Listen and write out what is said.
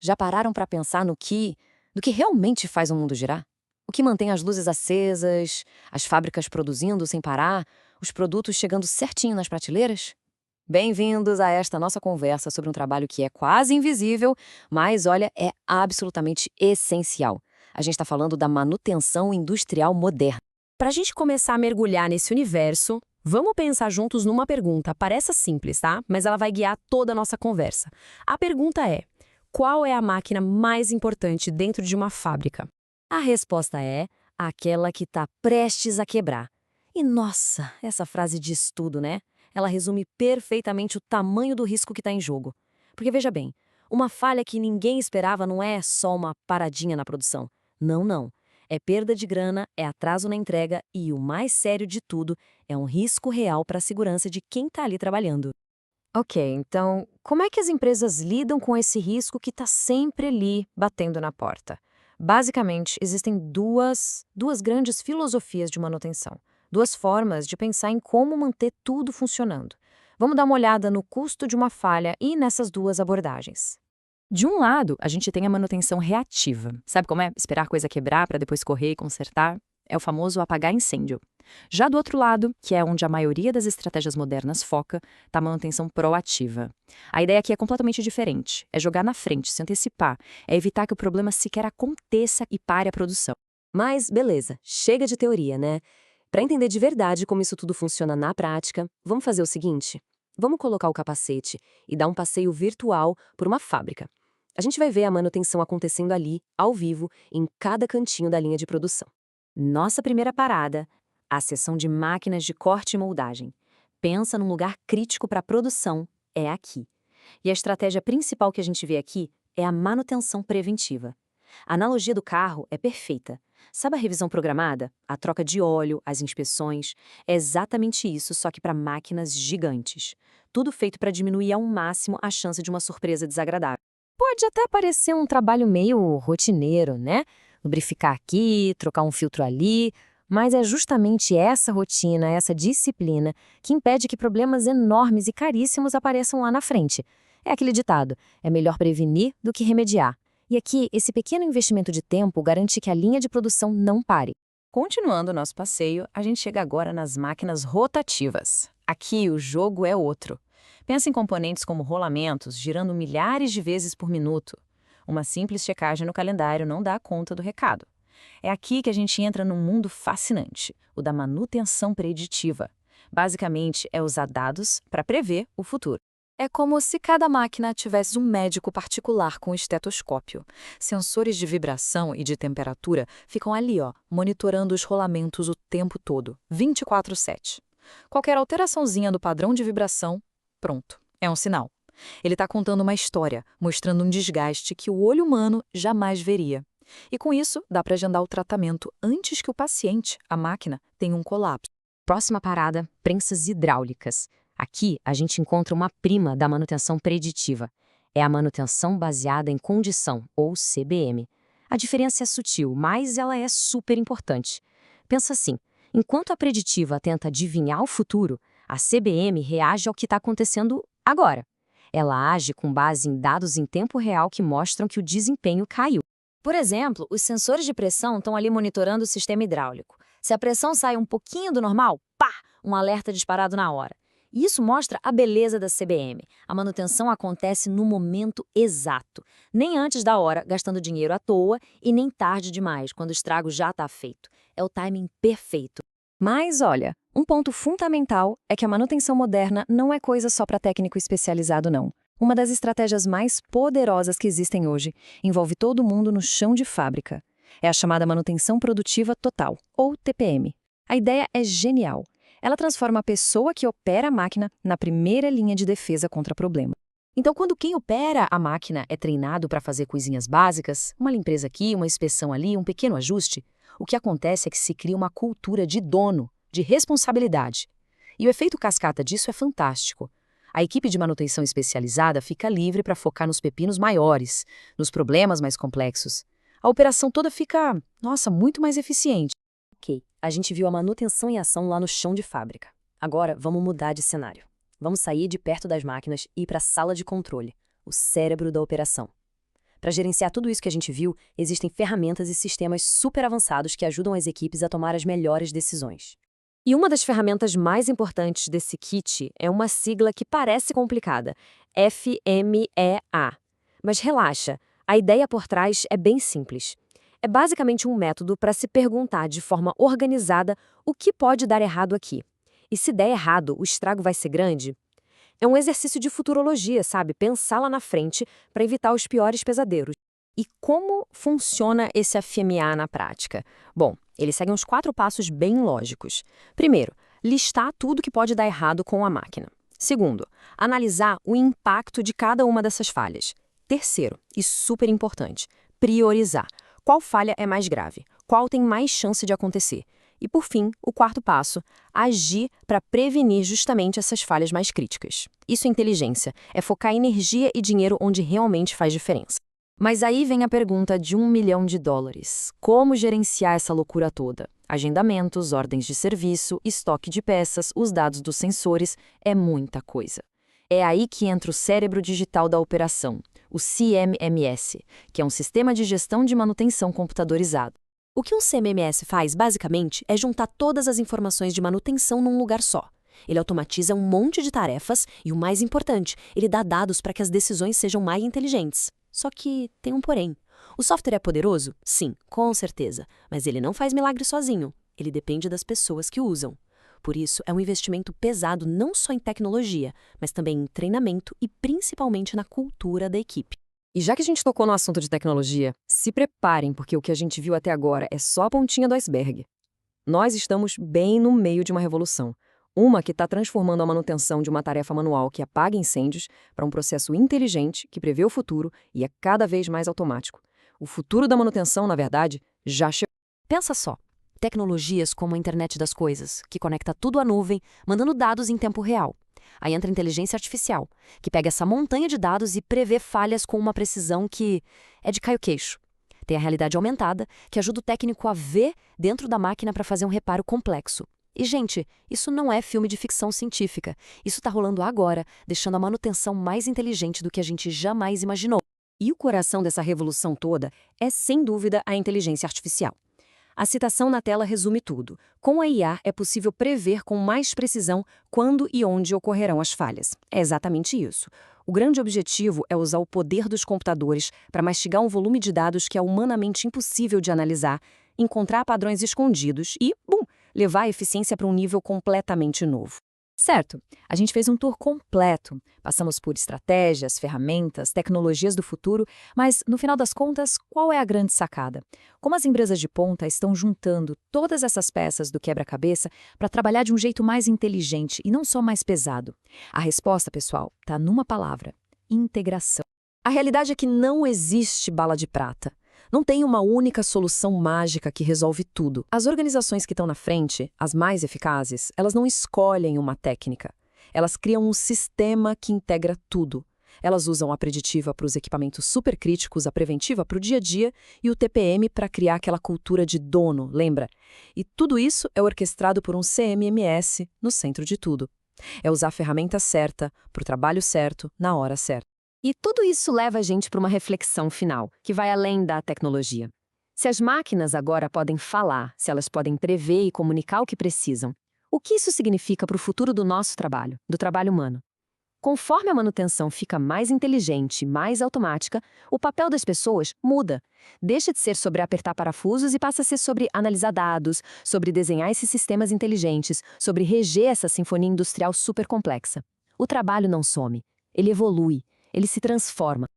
Já pararam para pensar no que realmente faz o mundo girar? O que mantém as luzes acesas, as fábricas produzindo sem parar, os produtos chegando certinho nas prateleiras? Bem-vindos a esta nossa conversa sobre um trabalho que é quase invisível, mas olha, é absolutamente essencial. A gente está falando da manutenção industrial moderna. Para a gente começar a mergulhar nesse universo, vamos pensar juntos numa pergunta. Parece simples, tá? Mas ela vai guiar toda a nossa conversa. A pergunta é: qual é a máquina mais importante dentro de uma fábrica? A resposta é aquela que está prestes a quebrar. E nossa, essa frase diz tudo, né? Ela resume perfeitamente o tamanho do risco que está em jogo. Porque veja bem, uma falha que ninguém esperava não é só uma paradinha na produção. Não, não. É perda de grana, é atraso na entrega e, o mais sério de tudo, é um risco real para a segurança de quem está ali trabalhando. Ok, então, como é que as empresas lidam com esse risco que está sempre ali batendo na porta? Basicamente, existem duas grandes filosofias de manutenção, duas formas de pensar em como manter tudo funcionando. Vamos dar uma olhada no custo de uma falha e nessas duas abordagens. De um lado, a gente tem a manutenção reativa. Sabe como é? Esperar a coisa quebrar para depois correr e consertar? É o famoso apagar incêndio. Já do outro lado, que é onde a maioria das estratégias modernas foca, está a manutenção proativa. A ideia aqui é completamente diferente. É jogar na frente, se antecipar, é evitar que o problema sequer aconteça e pare a produção. Mas, beleza, chega de teoria, né? Para entender de verdade como isso tudo funciona na prática, vamos fazer o seguinte: vamos colocar o capacete e dar um passeio virtual por uma fábrica. A gente vai ver a manutenção acontecendo ali, ao vivo, em cada cantinho da linha de produção. Nossa primeira parada, a seção de máquinas de corte e moldagem. Pensa num lugar crítico para a produção, é aqui. E a estratégia principal que a gente vê aqui é a manutenção preventiva. A analogia do carro é perfeita. Sabe a revisão programada? A troca de óleo, as inspeções? É exatamente isso, só que para máquinas gigantes. Tudo feito para diminuir ao máximo a chance de uma surpresa desagradável. Pode até parecer um trabalho meio rotineiro, né? Lubrificar aqui, trocar um filtro ali, mas é justamente essa rotina, essa disciplina, que impede que problemas enormes e caríssimos apareçam lá na frente. É aquele ditado: é melhor prevenir do que remediar. E aqui, esse pequeno investimento de tempo garante que a linha de produção não pare. Continuando o nosso passeio, a gente chega agora nas máquinas rotativas. Aqui o jogo é outro. Pensa em componentes como rolamentos girando milhares de vezes por minuto. Uma simples checagem no calendário não dá conta do recado. É aqui que a gente entra num mundo fascinante, o da manutenção preditiva. Basicamente, é usar dados para prever o futuro. É como se cada máquina tivesse um médico particular com estetoscópio. Sensores de vibração e de temperatura ficam ali, monitorando os rolamentos o tempo todo, 24/7. Qualquer alteraçãozinha do padrão de vibração, pronto, é um sinal. Ele está contando uma história, mostrando um desgaste que o olho humano jamais veria. E com isso, dá para agendar o tratamento antes que o paciente, a máquina, tenha um colapso. Próxima parada, prensas hidráulicas. Aqui a gente encontra uma prima da manutenção preditiva. É a manutenção baseada em condição, ou CBM. A diferença é sutil, mas ela é super importante. Pensa assim: enquanto a preditiva tenta adivinhar o futuro, a CBM reage ao que está acontecendo agora. Ela age com base em dados em tempo real que mostram que o desempenho caiu. Por exemplo, os sensores de pressão estão ali monitorando o sistema hidráulico. Se a pressão sai um pouquinho do normal, pá, um alerta disparado na hora. Isso mostra a beleza da CBM. A manutenção acontece no momento exato. Nem antes da hora, gastando dinheiro à toa, e nem tarde demais, quando o estrago já está feito. É o timing perfeito. Mas olha, um ponto fundamental é que a manutenção moderna não é coisa só para técnico especializado, não. Uma das estratégias mais poderosas que existem hoje envolve todo mundo no chão de fábrica. É a chamada manutenção produtiva total, ou TPM. A ideia é genial. Ela transforma a pessoa que opera a máquina na primeira linha de defesa contra problema. Então, quando quem opera a máquina é treinado para fazer coisinhas básicas, uma limpeza aqui, uma inspeção ali, um pequeno ajuste, o que acontece é que se cria uma cultura de dono, de responsabilidade. E o efeito cascata disso é fantástico. A equipe de manutenção especializada fica livre para focar nos pepinos maiores, nos problemas mais complexos. A operação toda fica, nossa, muito mais eficiente. Ok, a gente viu a manutenção em ação lá no chão de fábrica. Agora, vamos mudar de cenário. Vamos sair de perto das máquinas e ir para a sala de controle, o cérebro da operação. Para gerenciar tudo isso que a gente viu, existem ferramentas e sistemas super avançados que ajudam as equipes a tomar as melhores decisões. E uma das ferramentas mais importantes desse kit é uma sigla que parece complicada, FMEA. Mas relaxa, a ideia por trás é bem simples. É basicamente um método para se perguntar de forma organizada o que pode dar errado aqui. E se der errado, o estrago vai ser grande? É um exercício de futurologia, sabe? Pensar lá na frente para evitar os piores pesadelos. E como funciona esse FMEA na prática? Bom, ele segue uns 4 passos bem lógicos. Primeiro, listar tudo que pode dar errado com a máquina. Segundo, analisar o impacto de cada uma dessas falhas. Terceiro, e super importante, priorizar. Qual falha é mais grave? Qual tem mais chance de acontecer? E, por fim, o quarto passo, agir para prevenir justamente essas falhas mais críticas. Isso é inteligência, é focar energia e dinheiro onde realmente faz diferença. Mas aí vem a pergunta de $1 milhão. Como gerenciar essa loucura toda? Agendamentos, ordens de serviço, estoque de peças, os dados dos sensores, é muita coisa. É aí que entra o cérebro digital da operação, o CMMS, que é um sistema de gestão de manutenção computadorizado. O que um CMMS faz, basicamente, é juntar todas as informações de manutenção num lugar só. Ele automatiza um monte de tarefas e, o mais importante, ele dá dados para que as decisões sejam mais inteligentes. Só que tem um porém. O software é poderoso? Sim, com certeza. Mas ele não faz milagre sozinho. Ele depende das pessoas que usam. Por isso, é um investimento pesado não só em tecnologia, mas também em treinamento e principalmente na cultura da equipe. E já que a gente tocou no assunto de tecnologia, se preparem, porque o que a gente viu até agora é só a pontinha do iceberg. Nós estamos bem no meio de uma revolução. Uma que está transformando a manutenção de uma tarefa manual que apaga incêndios para um processo inteligente que prevê o futuro e é cada vez mais automático. O futuro da manutenção, na verdade, já chegou. Pensa só. Tecnologias como a internet das coisas, que conecta tudo à nuvem, mandando dados em tempo real. Aí entra a inteligência artificial, que pega essa montanha de dados e prevê falhas com uma precisão que é de cair o queixo. Tem a realidade aumentada, que ajuda o técnico a ver dentro da máquina para fazer um reparo complexo. E, gente, isso não é filme de ficção científica. Isso está rolando agora, deixando a manutenção mais inteligente do que a gente jamais imaginou. E o coração dessa revolução toda é, sem dúvida, a inteligência artificial. A citação na tela resume tudo. Com a IA, é possível prever com mais precisão quando e onde ocorrerão as falhas. É exatamente isso. O grande objetivo é usar o poder dos computadores para mastigar um volume de dados que é humanamente impossível de analisar, encontrar padrões escondidos e, levar a eficiência para um nível completamente novo. Certo, a gente fez um tour completo. Passamos por estratégias, ferramentas, tecnologias do futuro, mas, no final das contas, qual é a grande sacada? Como as empresas de ponta estão juntando todas essas peças do quebra-cabeça para trabalhar de um jeito mais inteligente e não só mais pesado? A resposta, pessoal, está numa palavra: integração. A realidade é que não existe bala de prata. Não tem uma única solução mágica que resolve tudo. As organizações que estão na frente, as mais eficazes, elas não escolhem uma técnica. Elas criam um sistema que integra tudo. Elas usam a preditiva para os equipamentos supercríticos, a preventiva para o dia a dia e o TPM para criar aquela cultura de dono, lembra? E tudo isso é orquestrado por um CMMS no centro de tudo. É usar a ferramenta certa, para o trabalho certo, na hora certa. E tudo isso leva a gente para uma reflexão final, que vai além da tecnologia. Se as máquinas agora podem falar, se elas podem prever e comunicar o que precisam, o que isso significa para o futuro do nosso trabalho, do trabalho humano? Conforme a manutenção fica mais inteligente, mais automática, o papel das pessoas muda. Deixa de ser sobre apertar parafusos e passa a ser sobre analisar dados, sobre desenhar esses sistemas inteligentes, sobre reger essa sinfonia industrial super complexa. O trabalho não some, ele evolui. Ele se transforma,